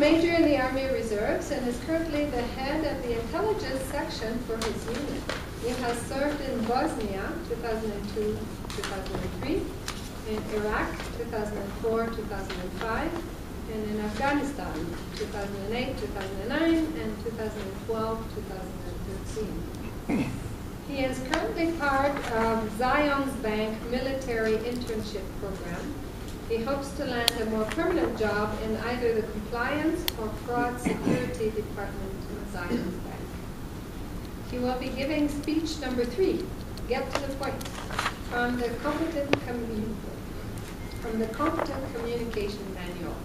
major in the Army Reserves and is currently the head of the intelligence section for his unit. He has served in Bosnia 2002-2003, in Iraq 2004-2005, and in Afghanistan 2008-2009 and 2012-2013. He is currently part of Zion's Bank military internship program. He hopes to land a more permanent job in either the compliance or fraud security department in Zion's Bank. He will be giving speech number 3, Get to the Point, from the Competent Communication Manual.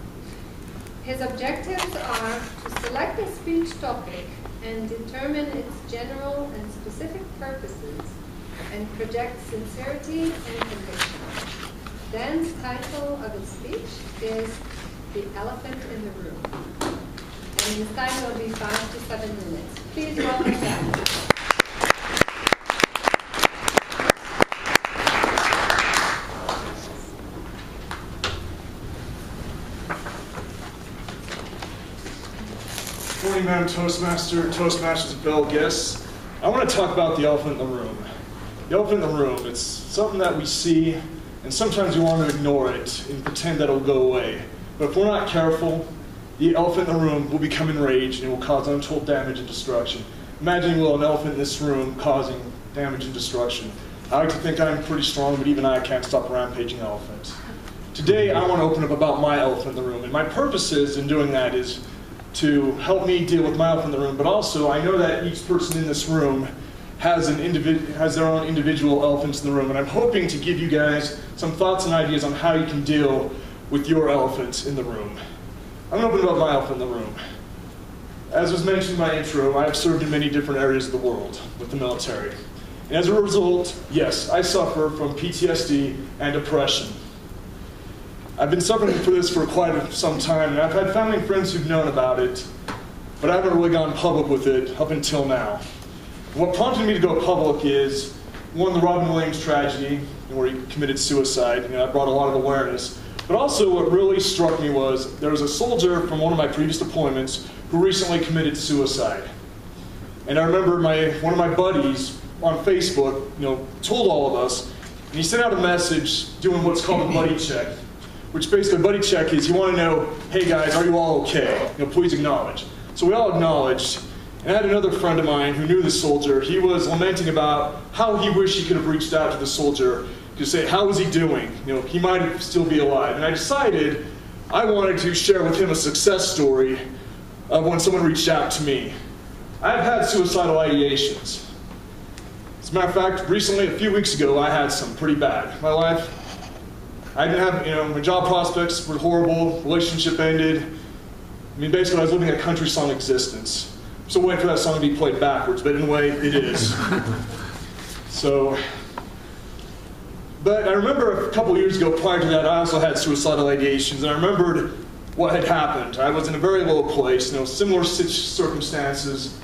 His objectives are to select a speech topic and determine its general and specific purposes and project sincerity and conviction. Dan's title of his speech is The Elephant in the Room. And his time will be 5 to 7 minutes. Please welcome Dan. Morning, Madam Toastmaster, Toastmasters and fellow guests. I want to talk about the elephant in the room. The elephant in the room, it's something that we see, and sometimes we want to ignore it and pretend that it'll go away. But if we're not careful, the elephant in the room will become enraged and will cause untold damage and destruction. Imagine an elephant in this room causing damage and destruction. I like to think I'm pretty strong, but even I can't stop a rampaging elephant. Today, I want to open up about my elephant in the room, and my purpose in doing that is to help me deal with my elephant in the room, but also I know that each person in this room has their own individual elephants in the room, and I'm hoping to give you guys some thoughts and ideas on how you can deal with your elephants in the room. I'm going to open up my elephant in the room. As was mentioned in my intro, I have served in many different areas of the world with the military. And as a result, yes, I suffer from PTSD and depression. I've been suffering for this for quite some time, and I've had family and friends who've known about it, but I haven't really gone public with it up until now. And what prompted me to go public is, one, the Robin Williams tragedy, where he committed suicide. That brought a lot of awareness. But also what really struck me was, there was a soldier from one of my previous deployments who recently committed suicide. And I remember one of my buddies on Facebook, told all of us, and he sent out a message doing what's called a buddy check. Which basically, buddy check is you want to know, hey guys, are you all okay? Please acknowledge. So we all acknowledged, and I had another friend of mine who knew the soldier. He was lamenting about how he wished he could have reached out to the soldier to say, how was he doing? He might still be alive. And I decided I wanted to share with him a success story of when someone reached out to me. I've had suicidal ideations. As a matter of fact, recently, a few weeks ago, I had some pretty bad. My life, I didn't have, my job prospects were horrible, relationship ended. Basically I was living a country song existence. I'm still waiting for that song to be played backwards, but in a way, it is. But I remember a couple years ago, prior to that, I also had suicidal ideations, and I remembered what had happened. I was in a very low place, similar circumstances,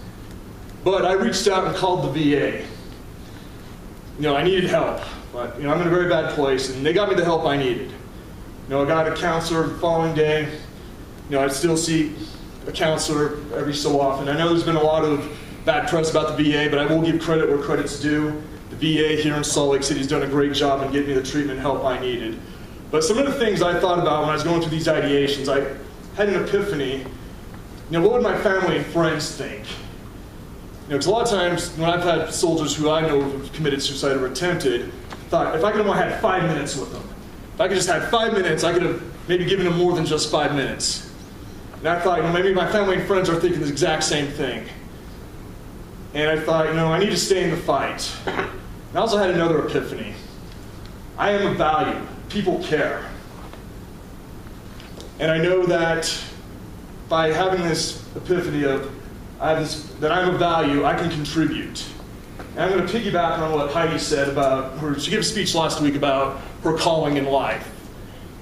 but I reached out and called the VA. I needed help. But I'm in a very bad place, and they got me the help I needed. I got a counselor the following day. I still see a counselor every so often. I know there's been a lot of bad press about the VA, but I will give credit where credit's due. The VA here in Salt Lake City has done a great job in getting me the treatment and help I needed. But some of the things I thought about when I was going through these ideations, I had an epiphany. What would my family and friends think? Because a lot of times when I've had soldiers who I know have committed suicide or attempted, thought, if I could have only had 5 minutes with them, if I could just had 5 minutes, I could have maybe given them more than just 5 minutes. And I thought, maybe my family and friends are thinking the exact same thing. And I thought, I need to stay in the fight. And I also had another epiphany. I am of value. People care. And I know that by having this epiphany that I'm of value, I can contribute. And I'm going to piggyback on what Heidi said about she gave a speech last week about her calling in life.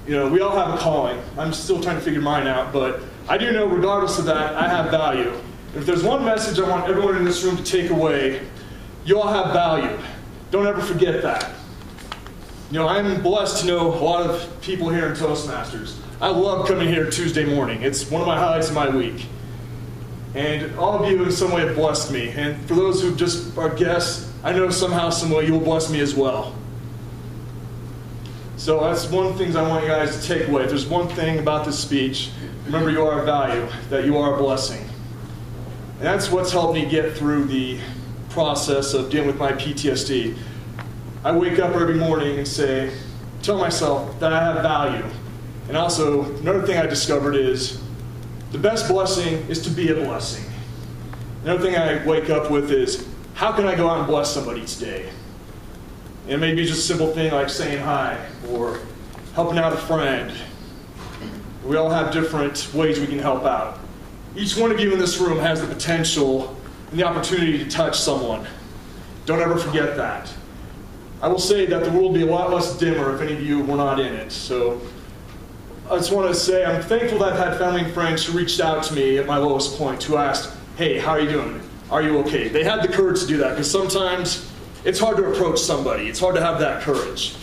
We all have a calling. I'm still trying to figure mine out, but I do know regardless of that, I have value. If there's one message I want everyone in this room to take away, you all have value. Don't ever forget that. I'm blessed to know a lot of people here in Toastmasters. I love coming here Tuesday morning. It's one of my highlights of my week. And all of you in some way have blessed me. And for those who just are guests, I know somehow, some way you will bless me as well. So that's one of the things I want you guys to take away. If there's one thing about this speech, remember you are a value, that you are a blessing. And that's what's helped me get through the process of dealing with my PTSD. I wake up every morning and tell myself that I have value. And also, another thing I discovered is the best blessing is to be a blessing. Another thing I wake up with is, how can I go out and bless somebody today? And maybe just a simple thing like saying hi or helping out a friend. We all have different ways we can help out. Each one of you in this room has the potential and the opportunity to touch someone. Don't ever forget that. I will say that the world would be a lot less dimmer if any of you were not in it. So I just want to say I'm thankful that I've had family and friends who reached out to me at my lowest point, who asked, hey, how are you doing? Are you okay? They had the courage to do that, because sometimes it's hard to approach somebody. It's hard to have that courage.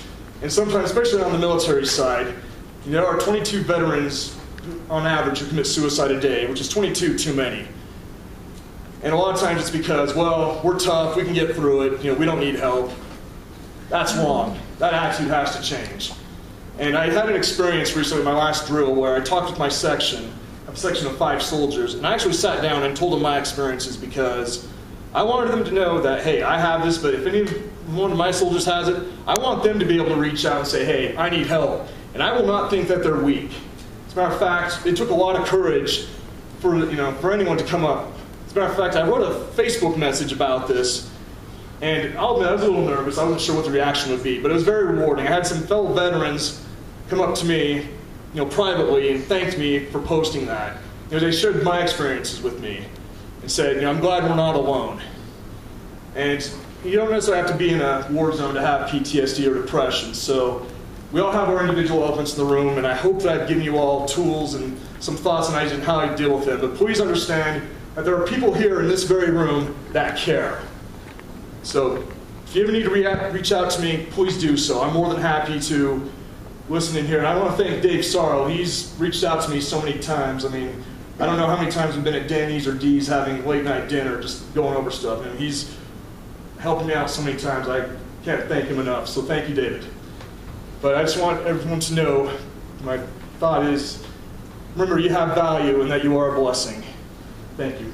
And sometimes, especially on the military side, there are 22 veterans on average who commit suicide a day, which is 22 too many. And a lot of times it's because, well, we're tough, we can get through it, we don't need help. That's wrong. That attitude has to change. And I had an experience recently, my last drill, where I talked with my section, a section of 5 soldiers, and I actually sat down and told them my experiences, because I wanted them to know that, hey, I have this, but if any one of my soldiers has it, I want them to be able to reach out and say, hey, I need help. And I will not think that they're weak. As a matter of fact, it took a lot of courage for anyone to come up. As a matter of fact, I wrote a Facebook message about this, and I'll admit I was a little nervous. I wasn't sure what the reaction would be, but it was very rewarding. I had some fellow veterans come up to me, privately and thanked me for posting that. They shared my experiences with me and said, I'm glad we're not alone. And you don't necessarily have to be in a war zone to have PTSD or depression. So we all have our individual elements in the room, and I hope that I've given you all tools and some thoughts and ideas on how I deal with it. But please understand that there are people here in this very room that care. So if you ever need to reach out to me, please do so. I'm more than happy to listen in here. And I want to thank Dave Sorrell. He's reached out to me so many times. I don't know how many times we've been at Denny's or D's having late night dinner, just going over stuff. He's helped me out so many times. I can't thank him enough. So thank you, David. But I just want everyone to know, my thought is, remember you have value and that you are a blessing. Thank you.